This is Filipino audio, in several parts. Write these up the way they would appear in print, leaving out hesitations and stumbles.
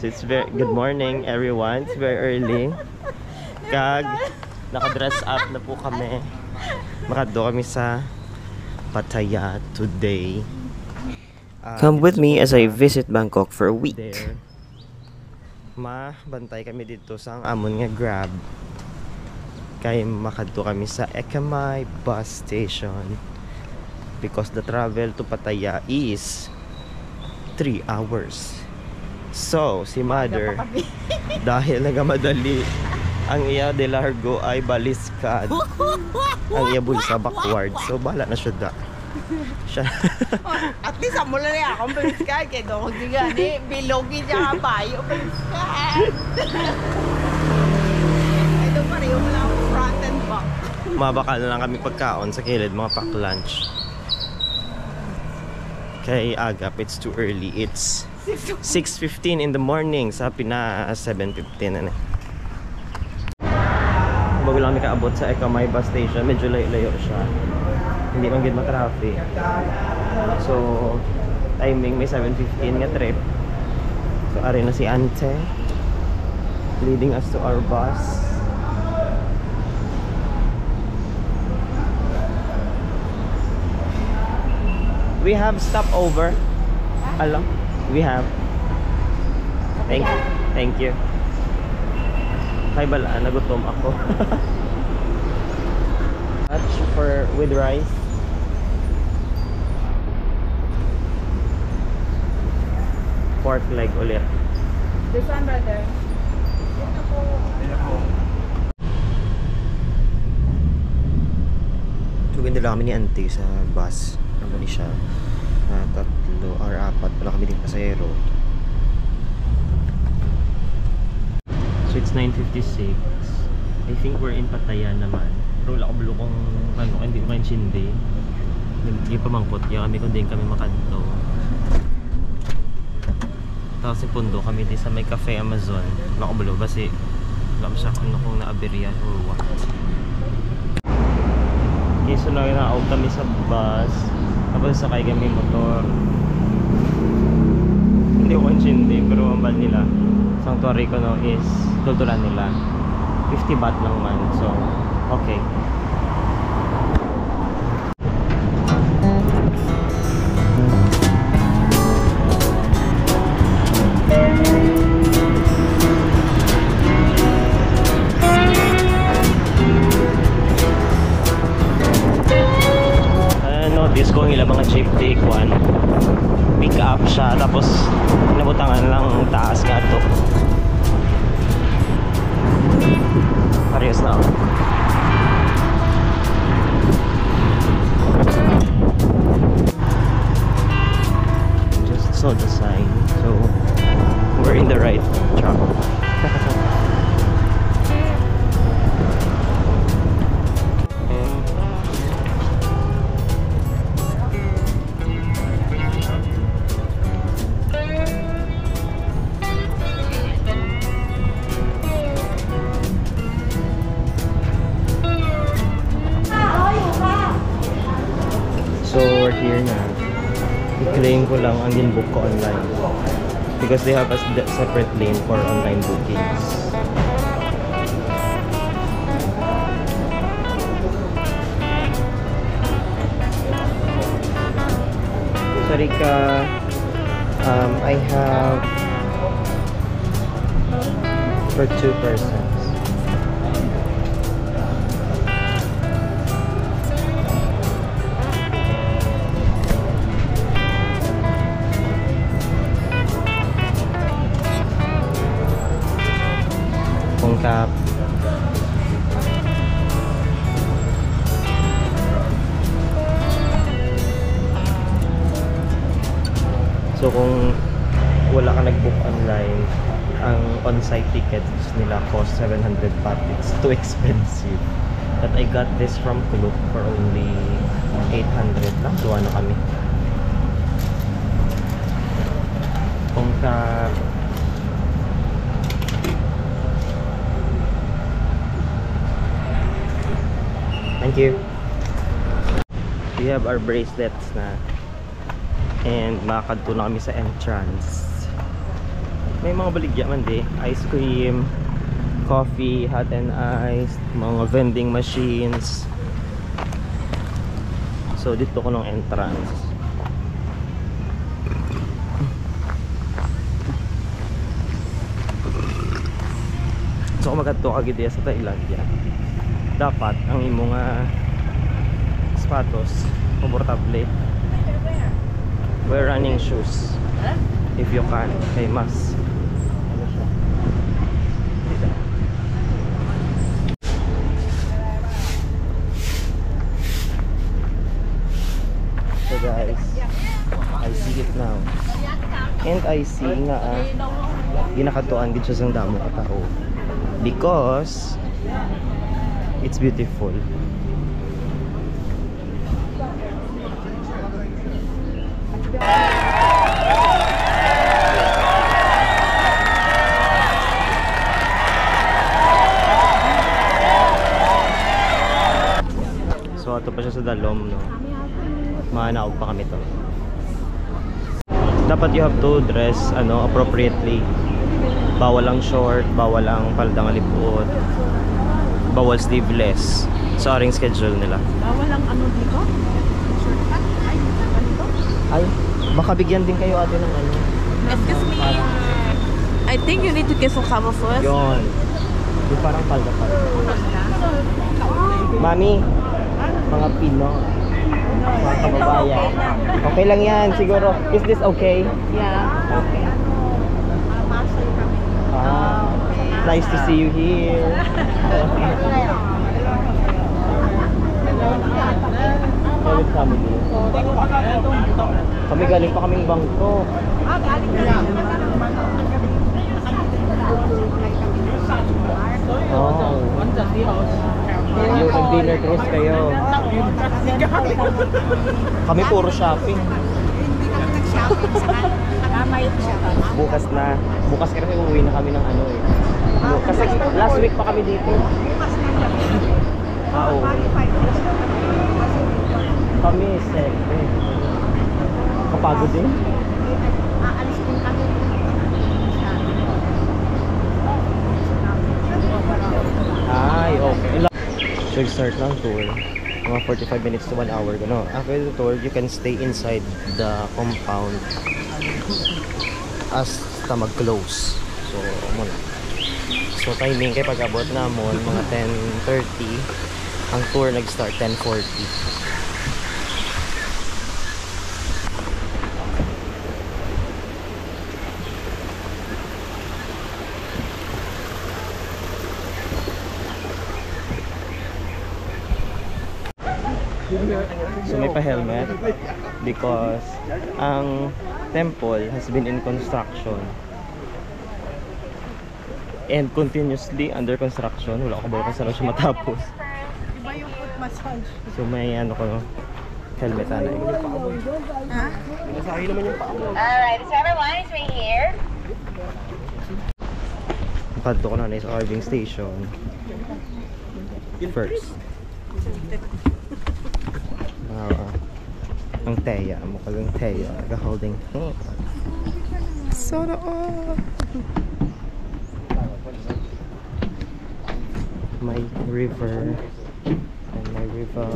So it's very good morning everyone. It's very early. Kag naka-dress up na po kami. Makadto kami sa Pattaya today. Come with me as I visit Bangkok for a week. There. Mabantay kami dito sa amon nga Grab. Kay makadto kami sa Ekamay bus station. Because the travel to Pattaya is 3 hours. So, si mother, dahil nagamadali, ang iya de largo ay baliskad. Ang iya bulsa backward. So, bahala na siya da. Siya. At least amula na akong baliskad. Kaya doon ko gani, bilogin niya kabayo, baliskad. Ito pareho mo lang front and back. Mabaka na lang kami pagkaon sa kilid, mga pack lunch. Kay Agap, it's too early. It's 6:15 in the morning. Sa Pina 7:15 na. Bago lang kami kaabot sa Ekamay bus station. Medyo layo siya. Hindi man gid ma-traffic. So, timing may 7:15 nga trip. So, ari na si Ante leading us to our bus. We have stopover. Alam? We have. Thank you. Kay bala, nagutom ako. Much for with rice. Pork leg ulit. This one, brother. Tugin nila kami ni Auntie sa bus. Ano ni siya? 3 or 4 pala kami din pasahero. So it's 9:56. I think we're in Pattaya naman. Pero wala ko bulo kung ano, hindi ko kain chindi. Hindi pa mangkot kaya kami kung din kami makadto. Tapos si Pundo kami din sa may Cafe Amazon. Wala ko bulo kasi wala siya kung ano kung naaberya or what. Okay, so na-out kami sa bus. Tapos sakay kami motor. Hindi ko chindi pero ang bal nila sanctuary ko no is tutulan nila 50 baht lang man, so okay. Notice ko ang ilang mga jeep take one pick up siya tapos nabutangan lang taas nga to. Parehas na ako. Just saw the sign, so we're in the right track. So we're here na. I-claim ko lang ang din-book ko online because they have a separate lane for online bookings. Sorry ka, I have for 2 persons. Pungkap. So kung wala ka nag-book online, ang on-site tickets nila cost 700 baht. It's too expensive. But I got this from Klook for only 800 lang. Duwa na kami. Pungkap. Thank you. We have our bracelets na. And makakadto na kami sa entrance. May mga baligya man di. Ice cream, coffee, hot and iced, mga vending machines. So dito ko ng entrance. So kung magadto ka gid sa Thailandia, dapat ang imo nga sapatos komportable. Wear running shoes if you can. Kay mas ano siya? So guys, I see it now. And I see nga ginakatuan gid siya sang damo ka tao. Because it's beautiful. So ato pa siya sa dalom, no. Manaog pa kami to. Dapat you have to dress appropriately. Bawal lang short, bawal lang palda nga libuot, bawal sleeveless sa aring schedule nila. Bawal lang dito? Shortcut? Ay, ganito? Ay, baka bigyan din kayo ate ng Excuse me. I think you need to get some cover first. Yon. Yung parang palda. Mami, mga Pino, mga kababayan. Okay lang yan, siguro. Is this okay? Yeah. Okay. Nice to see you here. With family. Kami galing pa kaming Bangkok. Oh. Yung nag-dinner cruise kayo. Kami puro shopping. Bukas na. Bukas kasi uuwi na kami ng Kasi last week pa kami dito. Oo. Kami 7. Kapagod din. Aalis din kami. Ay, okay. So, start ng tour. Mga 45 minutes to 1 hour. Gano. After the tour, you can stay inside the compound as mag-close. So, muna. So, timing kay pag-abot namon mga 10:30. Ang tour nag-start 10:40. So may pa-helmet because ang temple has been in construction and continuously under construction. Wala ko ba kung saan siya matapos. Iba yung foot massage. So may helmet na eh. Ha? Alright, so everyone is right here. Padto ko na sa Irving Station first. Ang Teya, mukhang Teya, nag-holding hands. Soda off! My river and my river.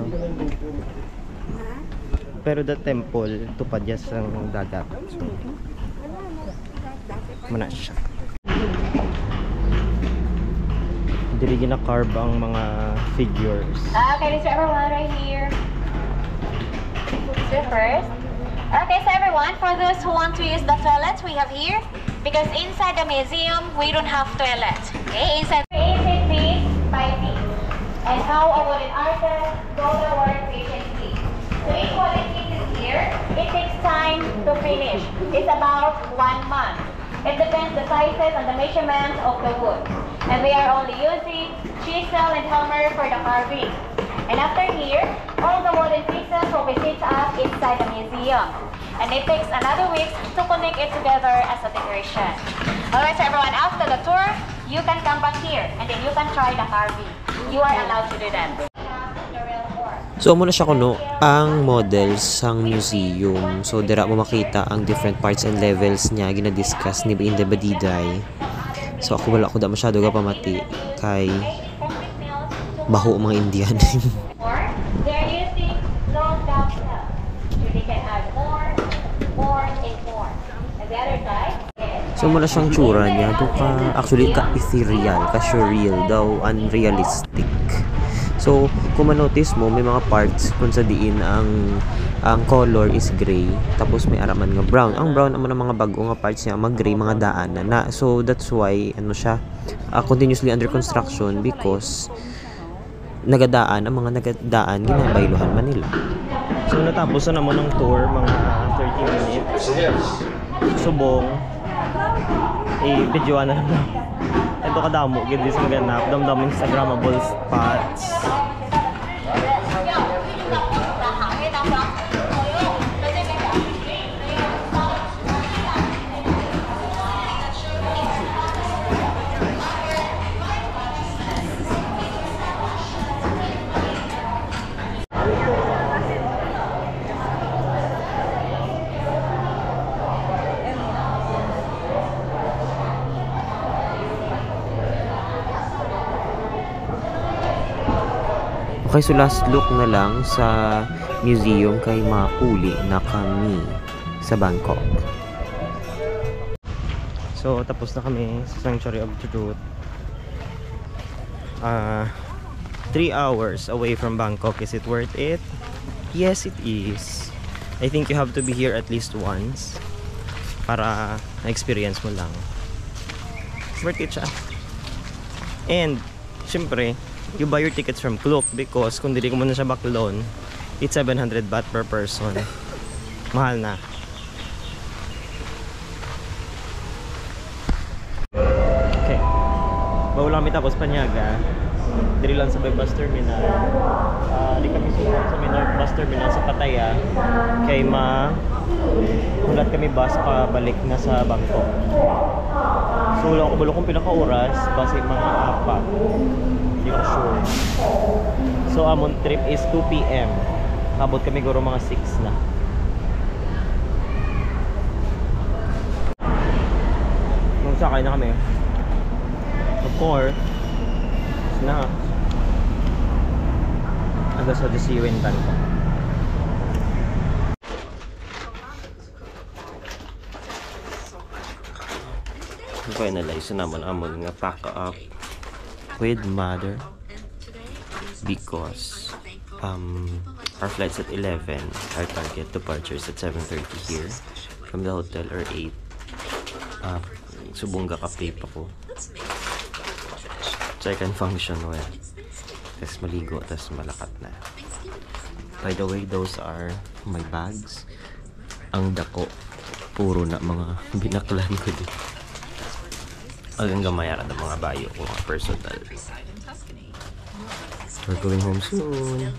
Pero the temple, tupad yan sa dagat. So, muna siya. Dili gina-carve ang mga figures. Okay, so everyone right here. So first. Okay, so everyone, for those who want to use the toilet, we have here. Because inside the museum, we don't have toilet. Okay, inside 8 feet by feet. And how a wooden artist go to work patiently. So each wooden piece is here. It takes time to finish. It's about 1 month. It depends the sizes and the measurements of the wood. And we are only using chisel and hammer for the carving. And after here, all the wooden pieces will be set up inside the museum. And it takes another week to connect it together as a decoration. Alright, so everyone, after the tour, you can come back here and then you can try the carving. You are allowed to do that. The real form. So amo na siya kuno ang models sang museum. So dira mo makita ang different parts and levels niya gina-discuss ni Inde Badiday. So ako wala ko da masyado ga pamati kay baho mga Indian. Or they're using long down cells. So they can add more, and more. And the other side. So muna siyang tsura niya. Actually ka ethereal, ka surreal daw, unrealistic. So kung ma-notice mo may mga parts kung sa diin ang color is gray tapos may araman nga brown. Ang brown naman ang mga bago nga parts niya mag gray mga daan na. So that's why ano siya continuously under construction because nagadaan ang mga nagadaan ginabayluhan man nila. So natapos na naman ang tour mga 30 minutes. Subong i-videoan na lang. Ito kadamo gid dis maganap damdam Instagrammable spots. Okay, so last look na lang sa museum kay mapuli na kami sa Bangkok. So tapos na kami sa Sanctuary of Truth. 3 hours away from Bangkok. Is it worth it? Yes, it is. I think you have to be here at least once para na-experience mo lang. Worth it siya. And syempre you buy your tickets from Klook because kung dili ko muna siya baklon, it's 700 baht per person. Mahal na. Okay. Bago lang kami tapos Panyaga. Diri lang sa bus terminal. Di kami sumunod sa North Bus Terminal sa Pattaya. Kay hulat kami bus pa balik na sa Bangkok. So wala ko bulo kung pinaka-oras base mga 4. Hindi ko sure. So amon trip is 2 PM. Abot kami guro mga 6 na. Nung sakay na kami. Of course, snacks. Hanggang sa see you in Bangkok. Finalize na naman amon nga pack up with mother because our flight's at 11. Our target departure is at 7:30 here from the hotel or 8. Subong ga kape pa ko so I can function well. Tapos maligo, tapos malakat na. By the way, those are my bags. Ang dako, puro na mga binaklan ko din. Hanggang gamayaran ng mga bayo ko, mga personal. We're going home soon.